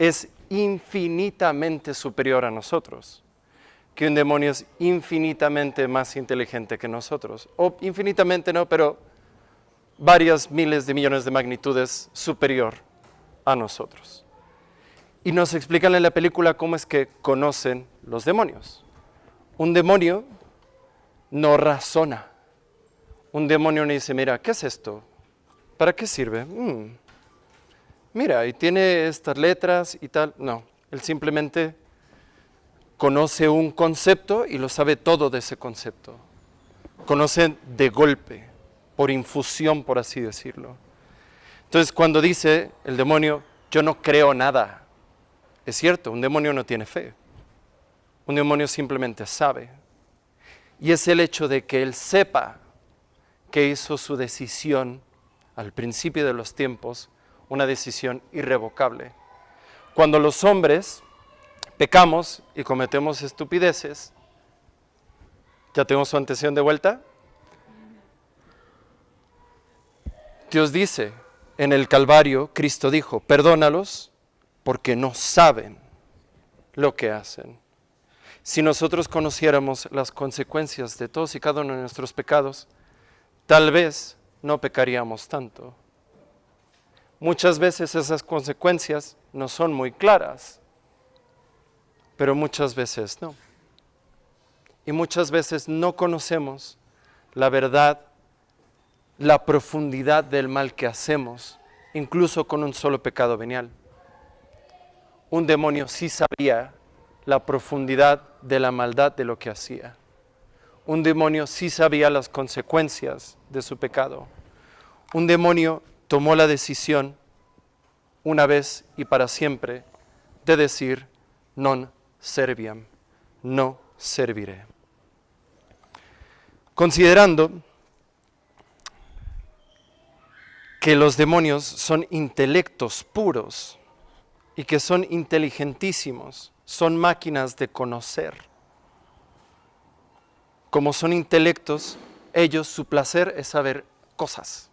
es infinitamente superior a nosotros, que un demonio es infinitamente más inteligente que nosotros, o infinitamente no, pero varias miles de millones de magnitudes superior a nosotros. Y nos explican en la película cómo es que conocen los demonios. Un demonio no razona. Un demonio no dice, mira, ¿qué es esto? ¿Para qué sirve? Mira, y tiene estas letras y tal. No, él simplemente conoce un concepto y lo sabe todo de ese concepto. Conoce de golpe, por infusión, por así decirlo. Entonces, cuando dice el demonio, yo no creo nada, es cierto, un demonio no tiene fe. Un demonio simplemente sabe. Y es el hecho de que él sepa que hizo su decisión al principio de los tiempos, una decisión irrevocable. Cuando los hombres pecamos y cometemos estupideces, ¿ya tengo su atención de vuelta? Dios dice, en el Calvario, Cristo dijo, perdónalos porque no saben lo que hacen. Si nosotros conociéramos las consecuencias de todos y cada uno de nuestros pecados, tal vez no pecaríamos tanto. Muchas veces esas consecuencias no son muy claras, pero muchas veces no. Y muchas veces no conocemos la verdad, la profundidad del mal que hacemos, incluso con un solo pecado venial. Un demonio sí sabía la profundidad de la maldad de lo que hacía. Un demonio sí sabía las consecuencias de su pecado. Un demonio tomó la decisión, una vez y para siempre, de decir, non serviam, no serviré. Considerando que los demonios son intelectos puros y que son inteligentísimos, son máquinas de conocer. Como son intelectos, ellos, su placer es saber cosas.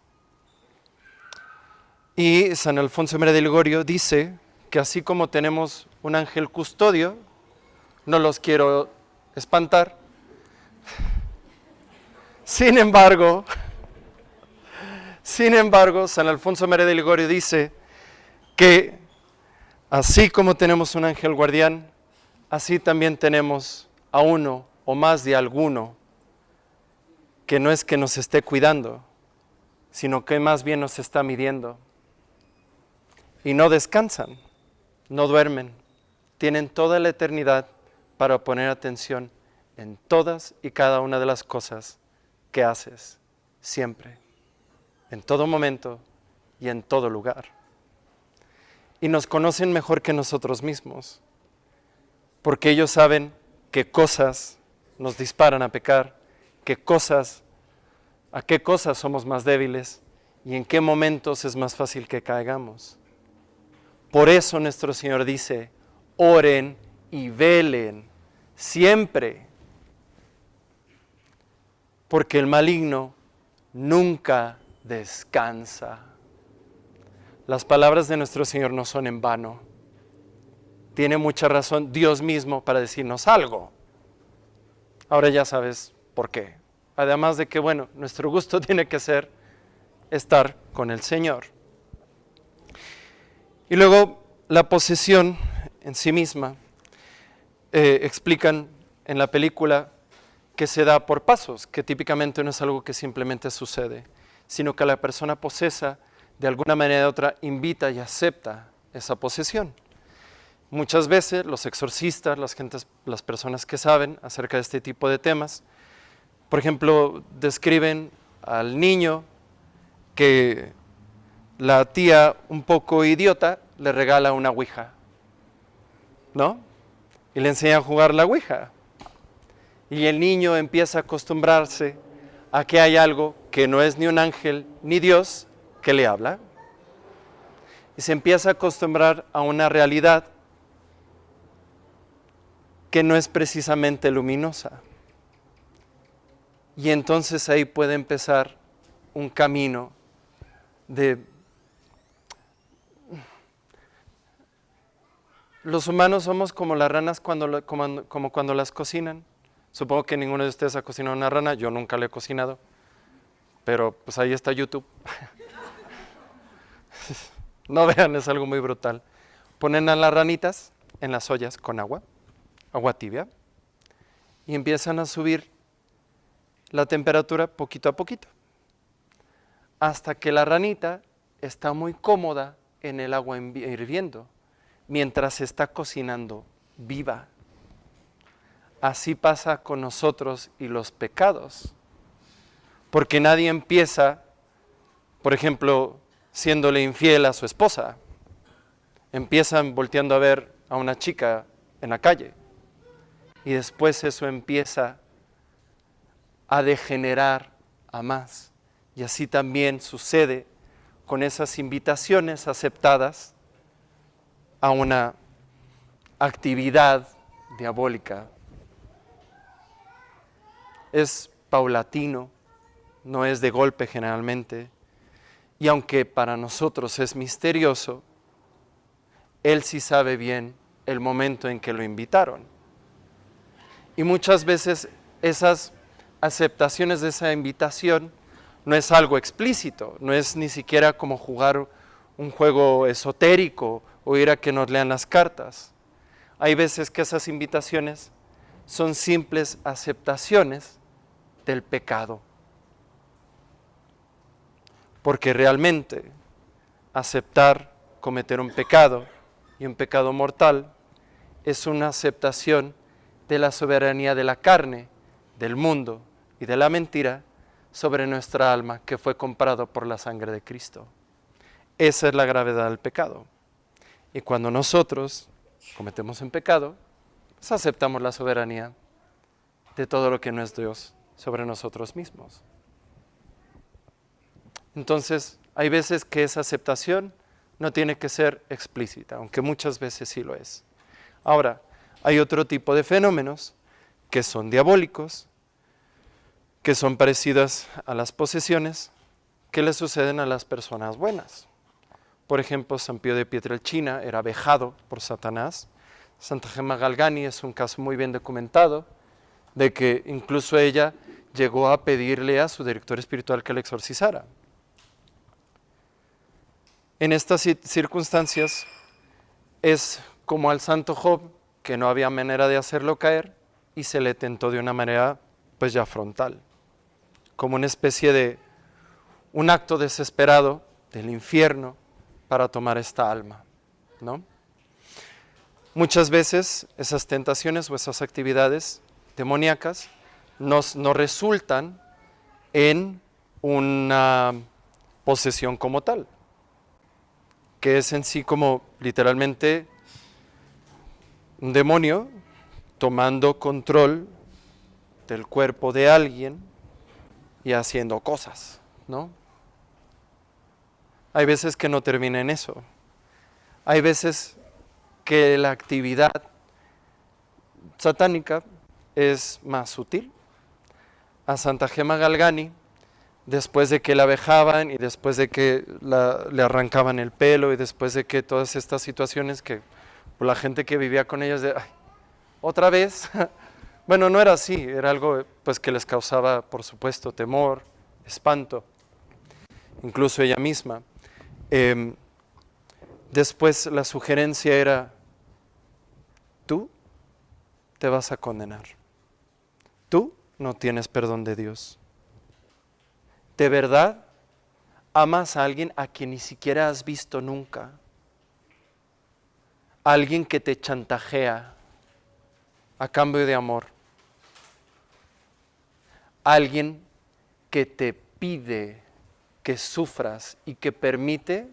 Y San Alfonso María de Ligorio dice que así como tenemos un ángel custodio, no los quiero espantar, sin embargo, San Alfonso María de Ligorio dice que así como tenemos un ángel guardián, así también tenemos a uno o más de alguno que no es que nos esté cuidando, sino que más bien nos está midiendo. Y no descansan, no duermen, tienen toda la eternidad para poner atención en todas y cada una de las cosas que haces, siempre, en todo momento y en todo lugar. Y nos conocen mejor que nosotros mismos, porque ellos saben qué cosas nos disparan a pecar, a qué cosas somos más débiles y en qué momentos es más fácil que caigamos. Por eso nuestro Señor dice, oren y velen siempre, porque el maligno nunca descansa. Las palabras de nuestro Señor no son en vano. Tiene mucha razón Dios mismo para decirnos algo. Ahora ya sabes por qué. Además de que, bueno, nuestro gusto tiene que ser estar con el Señor. Y luego la posesión en sí misma, explican en la película que se da por pasos, que típicamente no es algo que simplemente sucede, sino que la persona posesa de alguna manera u otra invita y acepta esa posesión. Muchas veces los exorcistas, las personas que saben acerca de este tipo de temas, por ejemplo, describen al niño que la tía un poco idiota le regala una ouija, ¿no? Y le enseña a jugar la ouija. Y el niño empieza a acostumbrarse a que hay algo que no es ni un ángel ni Dios que le habla. Y se empieza a acostumbrar a una realidad que no es precisamente luminosa. Y entonces ahí puede empezar un camino de los humanos somos como las ranas como cuando las cocinan. Supongo que ninguno de ustedes ha cocinado una rana, yo nunca la he cocinado, pero pues ahí está YouTube. No vean, es algo muy brutal. Ponen a las ranitas en las ollas con agua tibia, y empiezan a subir la temperatura poquito a poquito, hasta que la ranita está muy cómoda en el agua hirviendo, mientras se está cocinando viva. Así pasa con nosotros y los pecados, porque nadie empieza, por ejemplo, siéndole infiel a su esposa. Empiezan volteando a ver a una chica en la calle, y después eso empieza a degenerar a más. Y así también sucede con esas invitaciones aceptadas a una actividad diabólica. Es paulatino, no es de golpe generalmente, y aunque para nosotros es misterioso, Él sí sabe bien el momento en que lo invitaron. Y muchas veces esas aceptaciones de esa invitación no es algo explícito, no es ni siquiera como jugar un juego esotérico o ir a que nos lean las cartas. Hay veces que esas invitaciones son simples aceptaciones del pecado. Porque realmente aceptar cometer un pecado y un pecado mortal es una aceptación de la soberanía de la carne, del mundo y de la mentira sobre nuestra alma que fue comprado por la sangre de Cristo. Esa es la gravedad del pecado. Y cuando nosotros cometemos un pecado, pues aceptamos la soberanía de todo lo que no es Dios sobre nosotros mismos. Entonces, hay veces que esa aceptación no tiene que ser explícita, aunque muchas veces sí lo es. Ahora, hay otro tipo de fenómenos que son diabólicos, que son parecidas a las posesiones, que le suceden a las personas buenas. Por ejemplo, San Pío de Pietrelcina era vejado por Satanás. Santa Gemma Galgani es un caso muy bien documentado, de que incluso ella llegó a pedirle a su director espiritual que le exorcizara. En estas circunstancias es como al santo Job, que no había manera de hacerlo caer y se le tentó de una manera pues ya frontal, como una especie de un acto desesperado del infierno para tomar esta alma, ¿no? Muchas veces esas tentaciones o esas actividades demoníacas no resultan en una posesión como tal, que es en sí como literalmente un demonio tomando control del cuerpo de alguien y haciendo cosas, ¿no? Hay veces que no termina en eso. Hay veces que la actividad satánica es más sutil. A Santa Gemma Galgani, después de que la vejaban y después de que le arrancaban el pelo y después de que todas estas situaciones que la gente que vivía con ellas de, "Ay, otra vez", bueno, no era así, era algo pues que les causaba, por supuesto, temor, espanto, incluso ella misma. Después la sugerencia era, tú te vas a condenar, tú no tienes perdón de Dios. ¿De verdad amas a alguien a quien ni siquiera has visto nunca? A alguien que te chantajea a cambio de amor. A alguien que te pide que sufras y que permite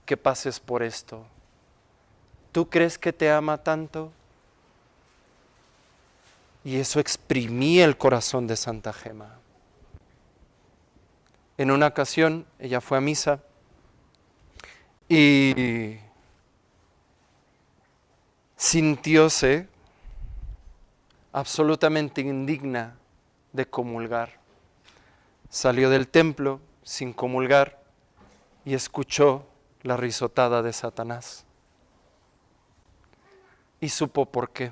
que pases por esto. ¿Tú crees que te ama tanto? Y eso exprimía el corazón de Santa Gemma. En una ocasión ella fue a misa y sintióse absolutamente indigna de comulgar. Salió del templo sin comulgar y escuchó la risotada de Satanás. y supo por qué.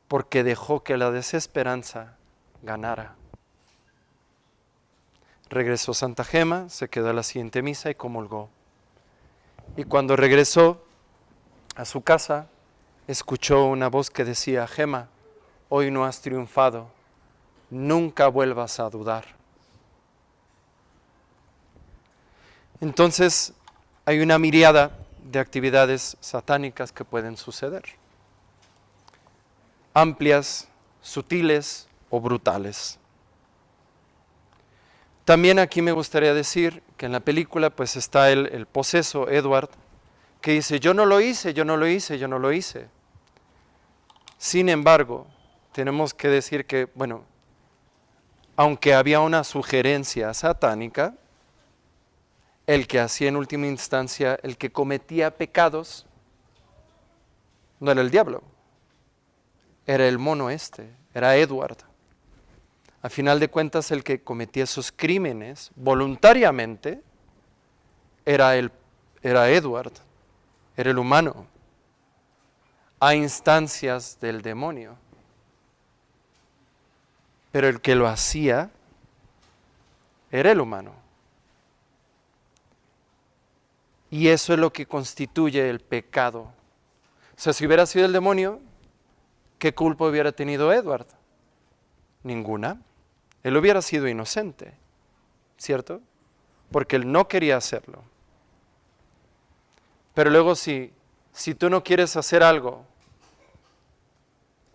Porque dejó que la desesperanza ganara. Regresó a Santa Gema, se quedó a la siguiente misa y comulgó. Y cuando regresó a su casa, escuchó una voz que decía: Gema, hoy no has triunfado, nunca vuelvas a dudar. Entonces, hay una miriada de actividades satánicas que pueden suceder. Amplias, sutiles o brutales. También aquí me gustaría decir que en la película pues está el poseso Edward, que dice: yo no lo hice, yo no lo hice, yo no lo hice. Sin embargo, tenemos que decir que, bueno, aunque había una sugerencia satánica, el que hacía en última instancia, el que cometía pecados, no era el diablo, era el mono era Edward. A final de cuentas, el que cometía esos crímenes voluntariamente era Edward, era el humano, a instancias del demonio. Pero el que lo hacía era el humano. Y eso es lo que constituye el pecado. O sea, si hubiera sido el demonio, ¿qué culpa hubiera tenido Edward? Ninguna. Él hubiera sido inocente, ¿cierto? Porque él no quería hacerlo. Pero luego si tú no quieres hacer algo,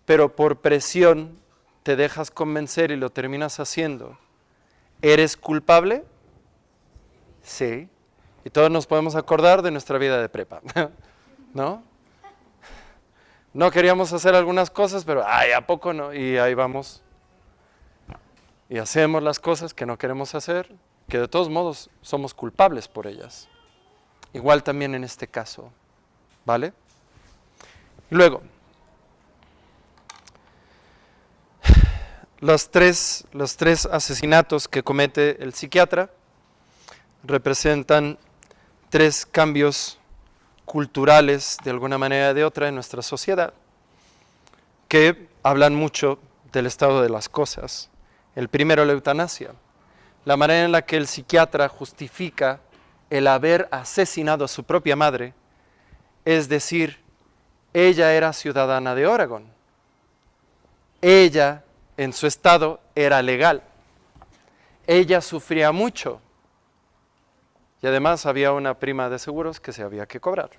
pero por presión te dejas convencer y lo terminas haciendo, ¿eres culpable? Sí. Y todos nos podemos acordar de nuestra vida de prepa, ¿no? No queríamos hacer algunas cosas, pero ¡ay, a poco no! Y ahí vamos. Y hacemos las cosas que no queremos hacer, que de todos modos somos culpables por ellas. Igual también en este caso, ¿vale? Y luego, los tres asesinatos que comete el psiquiatra representan 3 cambios culturales, de alguna manera o de otra, en nuestra sociedad, que hablan mucho del estado de las cosas. El primero, la eutanasia. La manera en la que el psiquiatra justifica el haber asesinado a su propia madre, es decir, ella era ciudadana de Oregón. Ella, en su estado, era legal. Ella sufría mucho. Y además había una prima de seguros que se había que cobrar.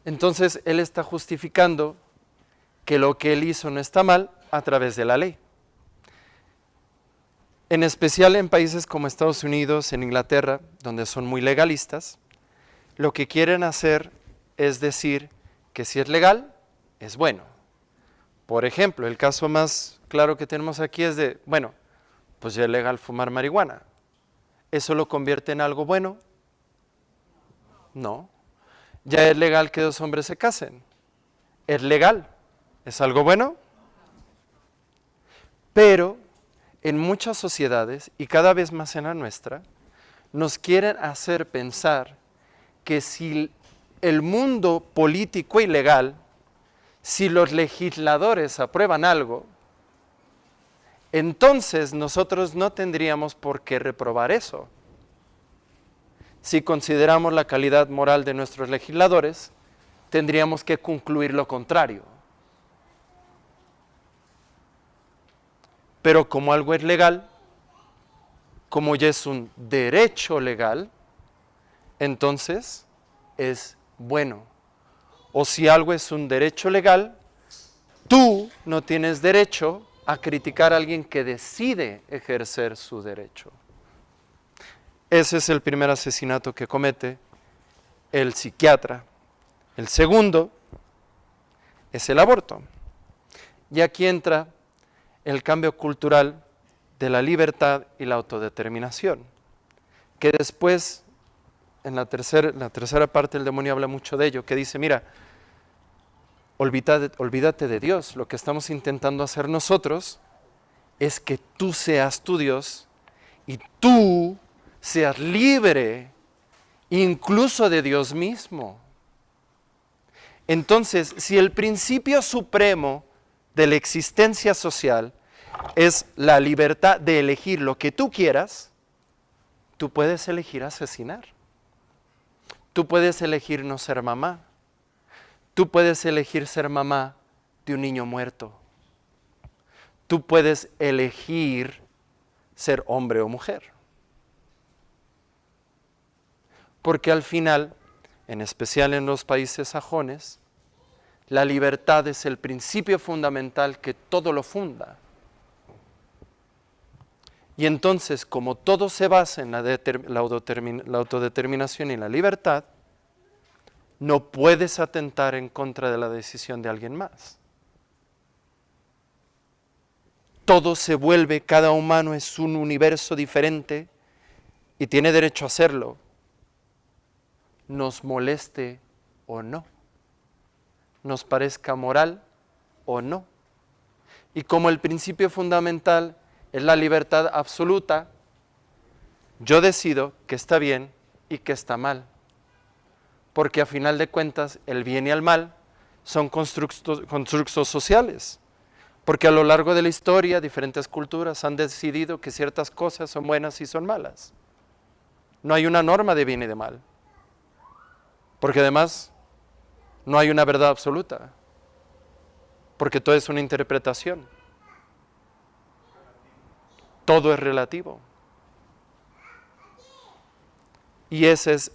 Entonces, él está justificando que lo que él hizo no está mal a través de la ley. En especial en países como Estados Unidos, en Inglaterra, donde son muy legalistas, lo que quieren hacer es decir que si es legal, es bueno. Por ejemplo, el caso más claro que tenemos aquí es de, bueno, pues ya es legal fumar marihuana. ¿Eso lo convierte en algo bueno? No. ¿Ya es legal que 2 hombres se casen? ¿Es legal? ¿Es algo bueno? Pero en muchas sociedades, y cada vez más en la nuestra, nos quieren hacer pensar que si el mundo político y legal, si los legisladores aprueban algo, entonces nosotros no tendríamos por qué reprobar eso. Si consideramos la calidad moral de nuestros legisladores, tendríamos que concluir lo contrario. Pero como algo es legal, como ya es un derecho legal, entonces es bueno. O si algo es un derecho legal, tú no tienes derecho a criticar a alguien que decide ejercer su derecho. Ese es el primer asesinato que comete el psiquiatra. El segundo es el aborto. Y aquí entra el cambio cultural de la libertad y la autodeterminación, que después, en la tercera parte del demonio habla mucho de ello, que dice, mira, olvídate de Dios, lo que estamos intentando hacer nosotros es que tú seas tu Dios y tú seas libre incluso de Dios mismo. Entonces, si el principio supremo de la existencia social es la libertad de elegir lo que tú quieras, tú puedes elegir asesinar. Tú puedes elegir no ser mamá. Tú puedes elegir ser mamá de un niño muerto. Tú puedes elegir ser hombre o mujer. Porque al final, en especial en los países sajones, la libertad es el principio fundamental que todo lo funda. Y entonces, como todo se basa en la autodeterminación y la libertad, no puedes atentar en contra de la decisión de alguien más. Todo se vuelve, cada humano es un universo diferente y tiene derecho a hacerlo, nos moleste o no, nos parezca moral o no. Y como el principio fundamental es la libertad absoluta, yo decido que está bien y que está mal. Porque a final de cuentas, el bien y el mal son constructos sociales. Porque a lo largo de la historia, diferentes culturas han decidido que ciertas cosas son buenas y son malas. No hay una norma de bien y de mal. Porque además, no hay una verdad absoluta. Porque todo es una interpretación. Todo es relativo. Y ese es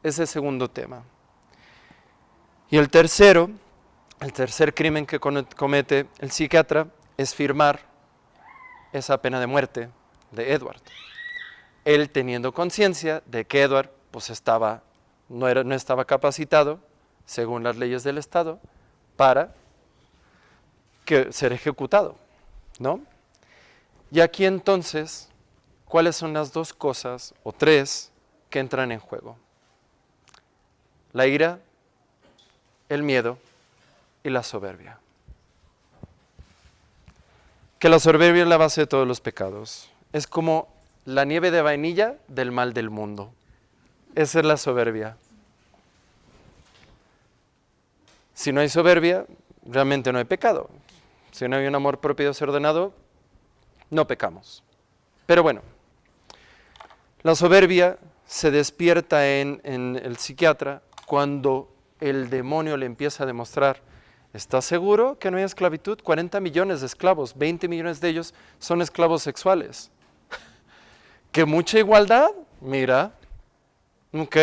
ese segundo tema. Y el tercer crimen que comete el psiquiatra es firmar esa pena de muerte de Edward. Él teniendo conciencia de que Edward pues no estaba capacitado, según las leyes del Estado, para ser ejecutado, ¿no? Y aquí entonces, ¿cuáles son las dos cosas, o tres, que entran en juego? La ira, el miedo y la soberbia. Que la soberbia es la base de todos los pecados. Es como la nieve de vainilla del mal del mundo. Esa es la soberbia. Si no hay soberbia, realmente no hay pecado. Si no hay un amor propio desordenado, no pecamos. Pero bueno, la soberbia se despierta en el psiquiatra cuando el demonio le empieza a demostrar: ¿estás seguro que no hay esclavitud? 40 millones de esclavos, 20 millones de ellos son esclavos sexuales. ¿Que mucha igualdad? Mira, ¿ok?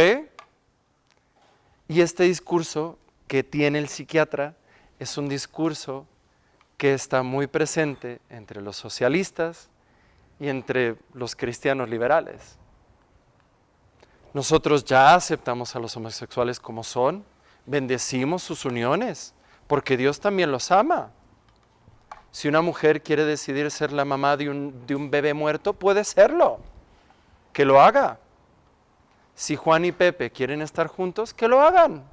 Y este discurso que tiene el psiquiatra es un discurso que está muy presente entre los socialistas y entre los cristianos liberales. Nosotros ya aceptamos a los homosexuales como son, bendecimos sus uniones, porque Dios también los ama. Si una mujer quiere decidir ser la mamá de un bebé muerto, puede serlo, que lo haga. Si Juan y Pepe quieren estar juntos, que lo hagan.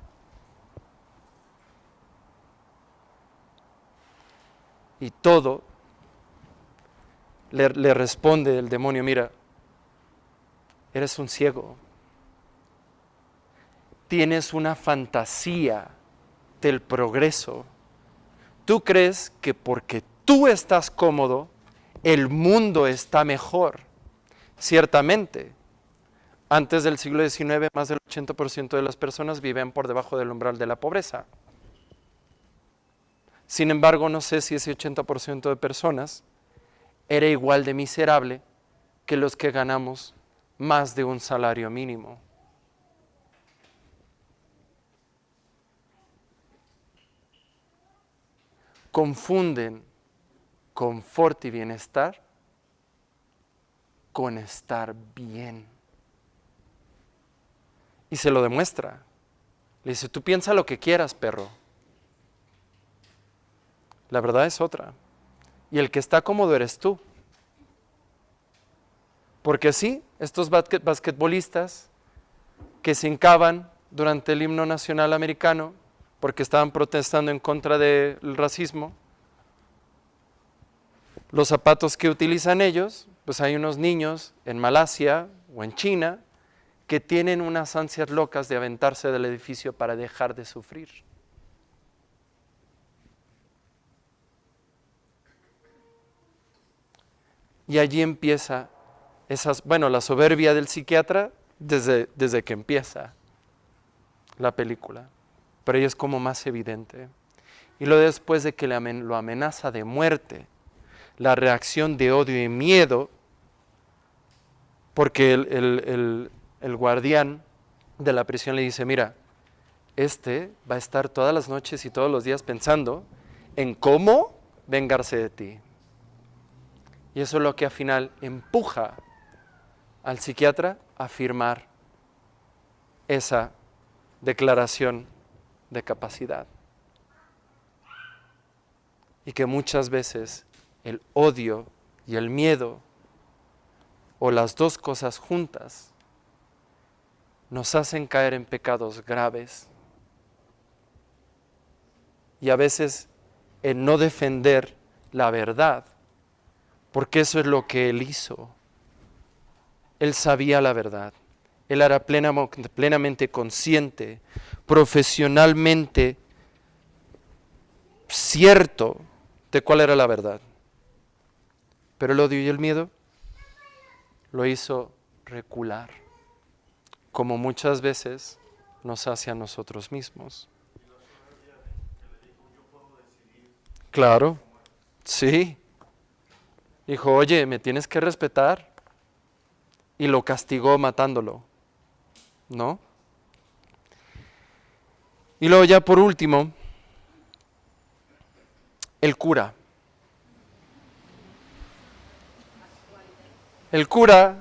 Y todo le responde el demonio: mira, eres un ciego. Tienes una fantasía del progreso. Tú crees que porque tú estás cómodo, el mundo está mejor. Ciertamente, antes del siglo XIX, más del 80% de las personas viven por debajo del umbral de la pobreza. Sin embargo, no sé si ese 80% de personas era igual de miserable que los que ganamos más de un salario mínimo. Confunden confort y bienestar con estar bien. Y se lo demuestra. Le dice: tú piensa lo que quieras, perro. La verdad es otra. Y el que está cómodo eres tú. Porque sí, estos basquetbolistas que se hincaban durante el himno nacional americano porque estaban protestando en contra del racismo, los zapatos que utilizan ellos, pues hay unos niños en Malasia o en China que tienen unas ansias locas de aventarse del edificio para dejar de sufrir. Y allí empieza la soberbia del psiquiatra desde que empieza la película, pero ella es como más evidente. Y luego después de que lo amenaza de muerte, la reacción de odio y miedo, porque el guardián de la prisión le dice, mira, va a estar todas las noches y todos los días pensando en cómo vengarse de ti. Y eso es lo que al final empuja al psiquiatra a firmar esa declaración de capacidad. Y que muchas veces el odio y el miedo, o las dos cosas juntas, nos hacen caer en pecados graves. Y a veces en no defender la verdad, porque eso es lo que él hizo. Él sabía la verdad. Él era plenamente consciente, profesionalmente cierto de cuál era la verdad. Pero el odio y el miedo lo hizo recular, como muchas veces nos hace a nosotros mismos. Claro, sí. Dijo, oye, me tienes que respetar. Y lo castigó matándolo, ¿no? Y luego ya por último, el cura. El cura,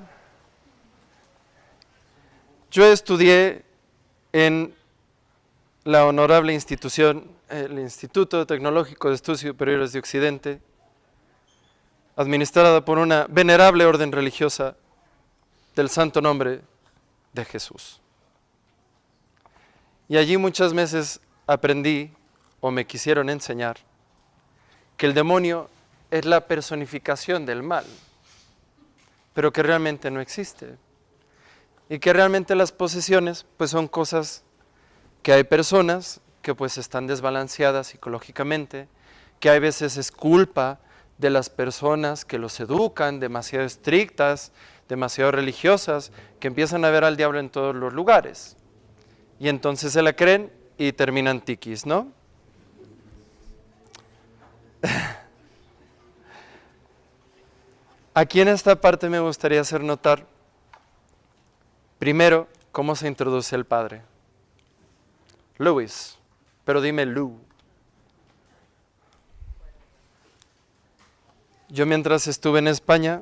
yo estudié en la honorable institución, el Instituto Tecnológico de Estudios Superiores de Occidente, administrada por una venerable orden religiosa del santo nombre de Jesús. Y allí muchas veces aprendí, o me quisieron enseñar, que el demonio es la personificación del mal, pero que realmente no existe. Y que realmente las posesiones pues son cosas que hay personas que pues están desbalanceadas psicológicamente, que hay veces es culpa de las personas que los educan, demasiado estrictas, demasiado religiosas, que empiezan a ver al diablo en todos los lugares. Y entonces se la creen y terminan tiquis, ¿no? Aquí en esta parte me gustaría hacer notar, primero, cómo se introduce el Padre. Luis, pero dime Lu. Yo mientras estuve en España,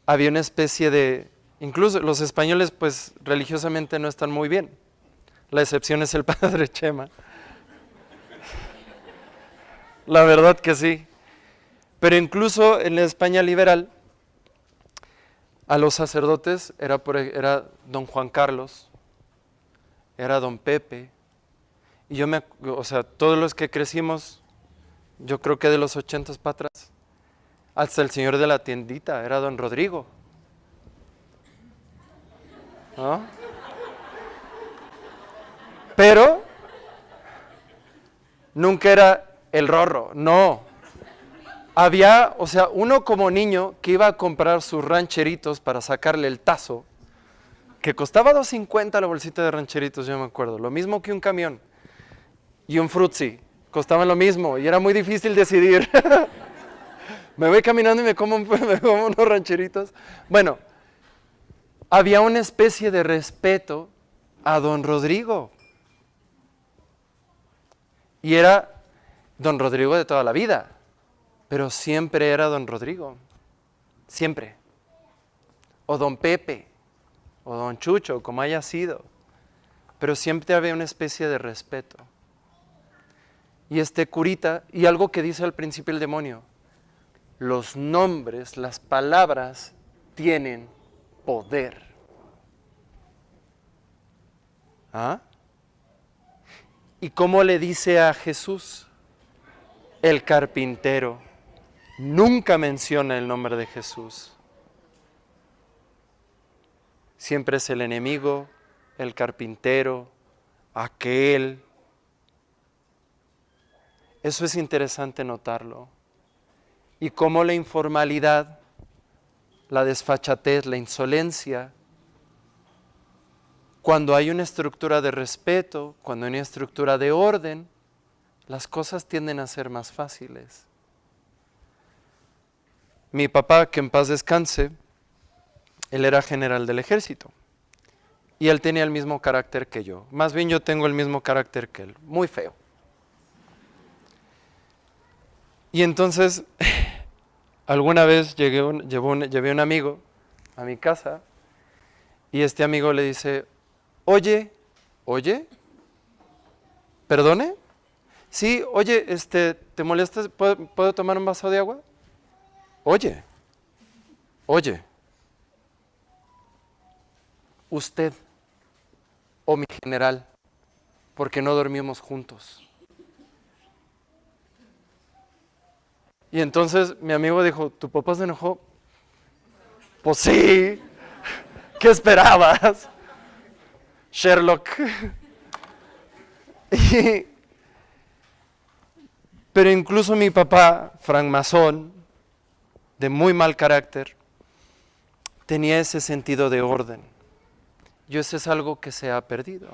había una especie de, incluso los españoles pues religiosamente no están muy bien. La excepción es el Padre Chema. La verdad que sí. Pero incluso en la España liberal, a los sacerdotes era don Juan Carlos, era don Pepe, y todos los que crecimos, yo creo que de los 80 para atrás, hasta el señor de la tiendita, era don Rodrigo. ¿No? Pero nunca era el Rorro, no. Había, uno como niño que iba a comprar sus rancheritos para sacarle el tazo, que costaba $2.50 la bolsita de rancheritos, yo me acuerdo, lo mismo que un camión, y un frutzi, costaban lo mismo, y era muy difícil decidir. Me voy caminando y me como unos rancheritos. Bueno, había una especie de respeto a don Rodrigo. Y era don Rodrigo de toda la vida, pero siempre era don Rodrigo, siempre. O don Pepe, o don Chucho, como haya sido. Pero siempre había una especie de respeto. Y este curita, y algo que dice al principio el demonio, los nombres, las palabras tienen poder. ¿Ah? ¿Y cómo le dice a Jesús? El carpintero. Nunca menciona el nombre de Jesús. siempre es el enemigo, el carpintero, aquel. Eso es interesante notarlo. Y cómo la informalidad, la desfachatez, la insolencia, cuando hay una estructura de respeto, cuando hay una estructura de orden, las cosas tienden a ser más fáciles. Mi papá, que en paz descanse, él era general del ejército. Y él tenía el mismo carácter que yo. Más bien yo tengo el mismo carácter que él. Muy feo. Y entonces, alguna vez llevé un amigo a mi casa y este amigo le dice, oye, ¿perdone? Sí, oye, ¿te molesta? ¿Puedo tomar un vaso de agua? Oye, usted o mi general, porque no dormimos juntos. Y entonces mi amigo dijo, ¿tu papá se enojó? Pues sí, ¿qué esperabas? Sherlock. Pero incluso mi papá, francmasón, de muy mal carácter, tenía ese sentido de orden. Y eso es algo que se ha perdido.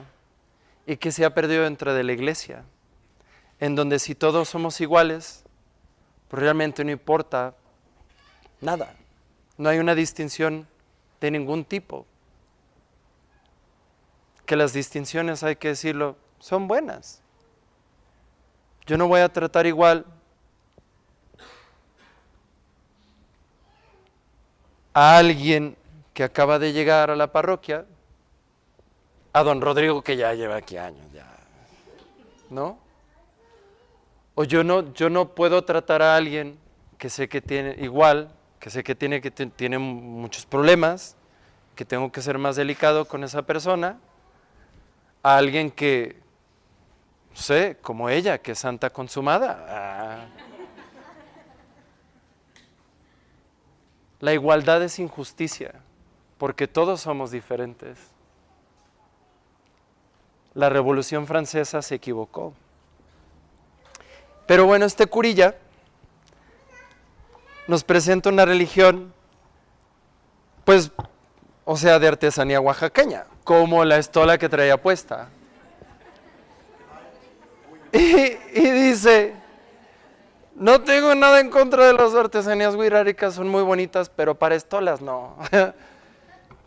Y que se ha perdido dentro de la iglesia. En donde si todos somos iguales, pues realmente no importa nada. No hay una distinción de ningún tipo. Que las distinciones, hay que decirlo, son buenas. Yo no voy a tratar igual a alguien que acaba de llegar a la parroquia, a don Rodrigo que ya lleva aquí años, ya, ¿no? O yo no puedo tratar a alguien que sé que tiene igual, que sé que tiene muchos problemas, que tengo que ser más delicado con esa persona, a alguien que, no sé, como ella, que es santa consumada. La igualdad es injusticia, porque todos somos diferentes. La Revolución Francesa se equivocó. Pero bueno, este curilla nos presenta una religión, pues, o sea, de artesanía oaxaqueña, como la estola que traía puesta. Y dice, no tengo nada en contra de las artesanías wixárikas, son muy bonitas, pero para estolas no.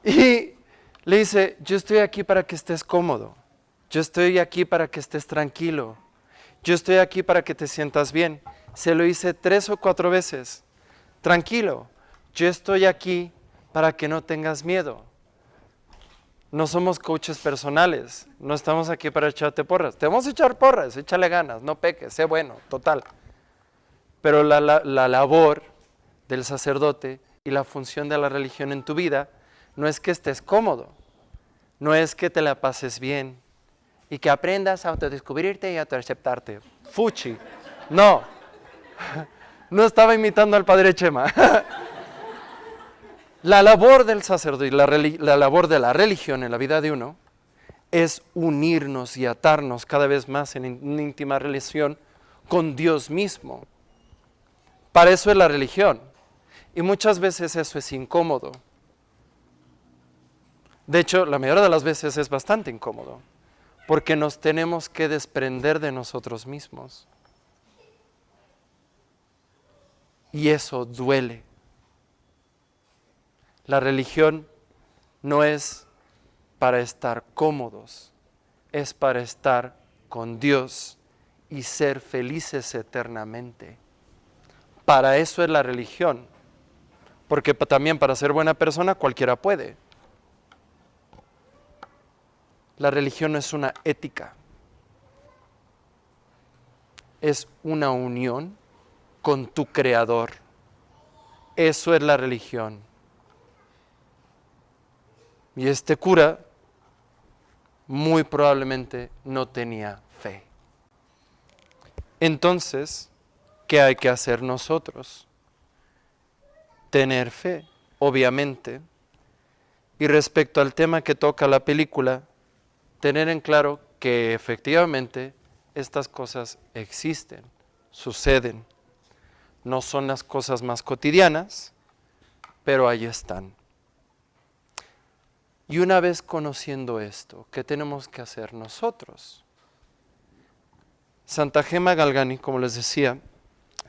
Y le dice, yo estoy aquí para que estés cómodo, yo estoy aquí para que estés tranquilo, yo estoy aquí para que te sientas bien. Se lo hice 3 o 4 veces. Tranquilo, yo estoy aquí para que no tengas miedo. No somos coaches personales, no estamos aquí para echarte porras. Te vamos a echar porras, échale ganas, no peques, sé bueno, total. Pero la labor del sacerdote y la función de la religión en tu vida no es que estés cómodo, no es que te la pases bien y que aprendas a autodescubrirte y a autoaceptarte. Fuchi, no, no estaba imitando al padre Chema. La labor del sacerdote y la labor de la religión en la vida de uno es unirnos y atarnos cada vez más en una íntima relación con Dios mismo. Para eso es la religión. Y muchas veces eso es incómodo. De hecho, la mayoría de las veces es bastante incómodo, porque nos tenemos que desprender de nosotros mismos. Y eso duele. La religión no es para estar cómodos, es para estar con Dios y ser felices eternamente. Para eso es la religión, porque también para ser buena persona cualquiera puede. La religión no es una ética, es una unión con tu Creador. Eso es la religión. Y este cura muy probablemente no tenía fe. Entonces, ¿qué hay que hacer nosotros? Tener fe, obviamente, Y respecto al tema que toca la película, tener en claro que efectivamente estas cosas existen, suceden. No son las cosas más cotidianas, pero ahí están. Y una vez conociendo esto, ¿qué tenemos que hacer nosotros? Santa Gema Galgani, como les decía,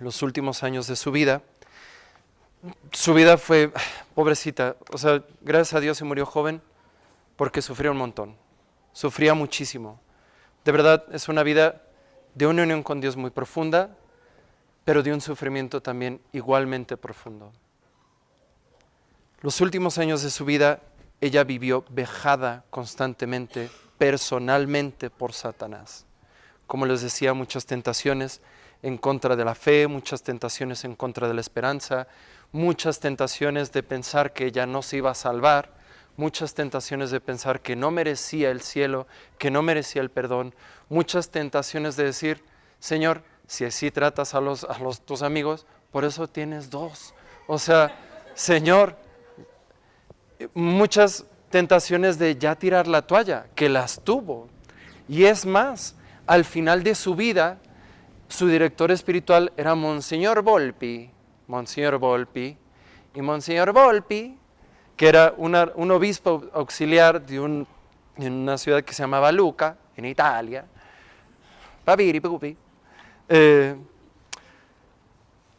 los últimos años de su vida fue, pobrecita, o sea, gracias a Dios se murió joven porque sufría un montón, sufría muchísimo. De verdad, es una vida de una unión con Dios muy profunda, pero de un sufrimiento también igualmente profundo. Los últimos años de su vida, ella vivió vejada constantemente, personalmente por Satanás. Como les decía, muchas tentaciones en contra de la fe, muchas tentaciones en contra de la esperanza, muchas tentaciones de pensar que ella no se iba a salvar, muchas tentaciones de pensar que no merecía el cielo, que no merecía el perdón, muchas tentaciones de decir, Señor, si así tratas a tus amigos, por eso tienes dos. O sea, Señor, muchas tentaciones de ya tirar la toalla, que las tuvo. Y es más, al final de su vida, su director espiritual era Monseñor Volpi. Y Monseñor Volpi, que era un obispo auxiliar en una ciudad que se llamaba Lucca, en Italia,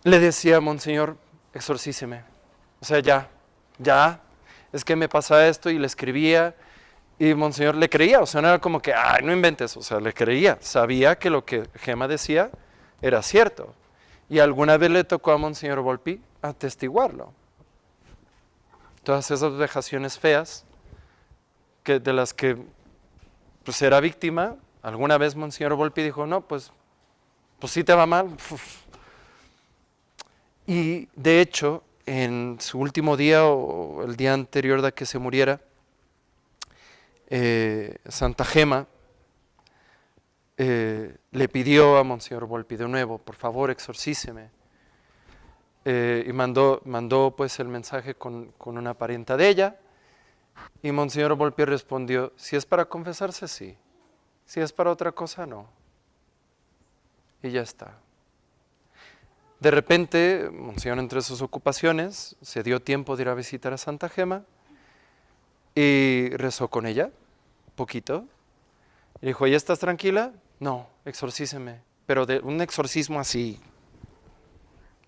le decía, Monseñor, exorcíceme. O sea, ya, es que me pasa esto, y le escribía, y Monseñor le creía, o sea, no era como que, ay, no inventes, o sea, le creía, sabía que lo que Gema decía era cierto. Y alguna vez le tocó a Monseñor Volpi atestiguarlo. Todas esas vejaciones feas de las que pues, era víctima, alguna vez Monseñor Volpi dijo, no, pues sí te va mal. Y de hecho, en su último día o el día anterior de que se muriera, Santa Gema le pidió a Monseñor Volpi de nuevo, por favor, exorcíceme. Y mandó pues el mensaje con una parienta de ella, y Monseñor Volpi respondió, si es para confesarse, sí, si es para otra cosa, no. Y ya está. De repente, Monseñor, entre sus ocupaciones, se dio tiempo de ir a visitar a Santa Gema y rezó con ella, poquito. Y dijo, ¿ya estás tranquila? No, exorcíceme, pero de un exorcismo así.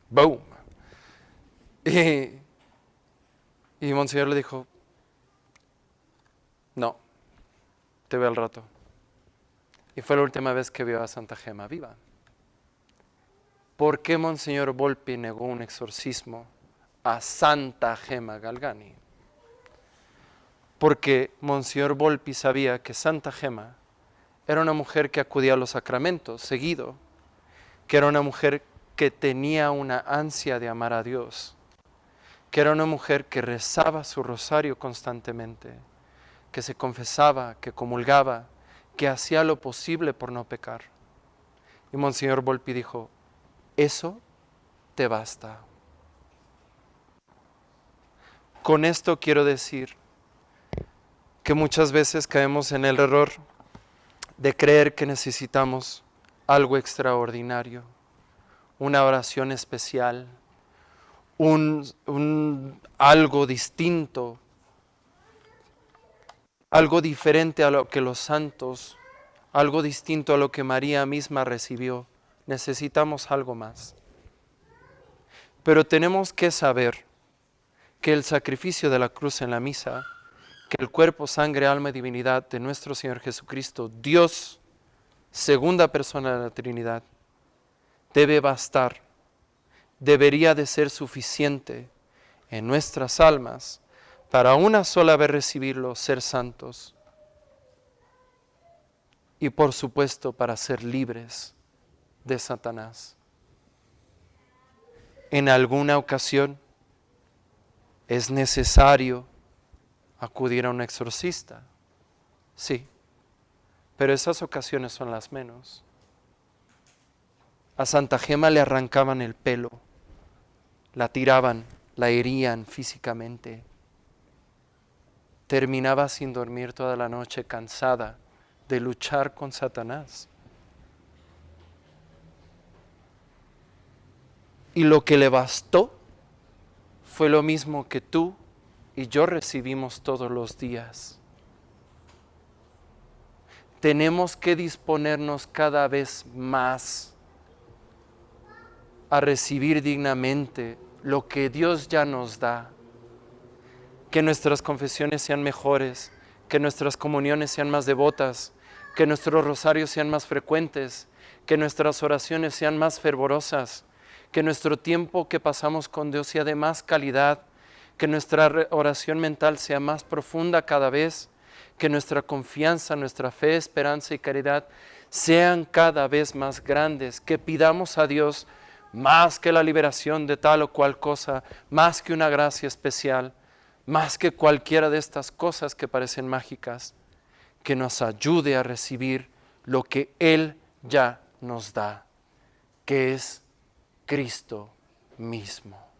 ¡Boom! Y Monseñor le dijo, no, te veo al rato. Y fue la última vez que vio a Santa Gema viva. ¿Por qué Monseñor Volpi negó un exorcismo a Santa Gema Galgani? Porque Monseñor Volpi sabía que Santa Gema era una mujer que acudía a los sacramentos seguido, que era una mujer que tenía una ansia de amar a Dios, que era una mujer que rezaba su rosario constantemente, que se confesaba, que comulgaba, que hacía lo posible por no pecar. Y Monseñor Volpi dijo, eso te basta. Con esto quiero decir que muchas veces caemos en el error de creer que necesitamos algo extraordinario, una oración especial, algo distinto, algo diferente a lo que los santos, algo distinto a lo que María misma recibió. Necesitamos algo más. Pero tenemos que saber que el sacrificio de la cruz en la misa, que el cuerpo, sangre, alma y divinidad de nuestro Señor Jesucristo, Dios, segunda persona de la Trinidad, debe bastar, debería de ser suficiente en nuestras almas para una sola vez recibirlo, ser santos, y por supuesto para ser libres de Satanás. En alguna ocasión es necesario acudir a un exorcista, sí, pero esas ocasiones son las menos. A Santa Gema le arrancaban el pelo, la tiraban, la herían físicamente. terminaba sin dormir toda la noche, cansada de luchar con Satanás. Y lo que le bastó fue lo mismo que tú y yo recibimos todos los días. Tenemos que disponernos cada vez más a recibir dignamente lo que Dios ya nos da. Que nuestras confesiones sean mejores, que nuestras comuniones sean más devotas, que nuestros rosarios sean más frecuentes, que nuestras oraciones sean más fervorosas, que nuestro tiempo que pasamos con Dios sea de más calidad, que nuestra oración mental sea más profunda cada vez, que nuestra confianza, nuestra fe, esperanza y caridad sean cada vez más grandes, que pidamos a Dios más que la liberación de tal o cual cosa, más que una gracia especial, más que cualquiera de estas cosas que parecen mágicas, que nos ayude a recibir lo que Él ya nos da, que es Cristo mismo.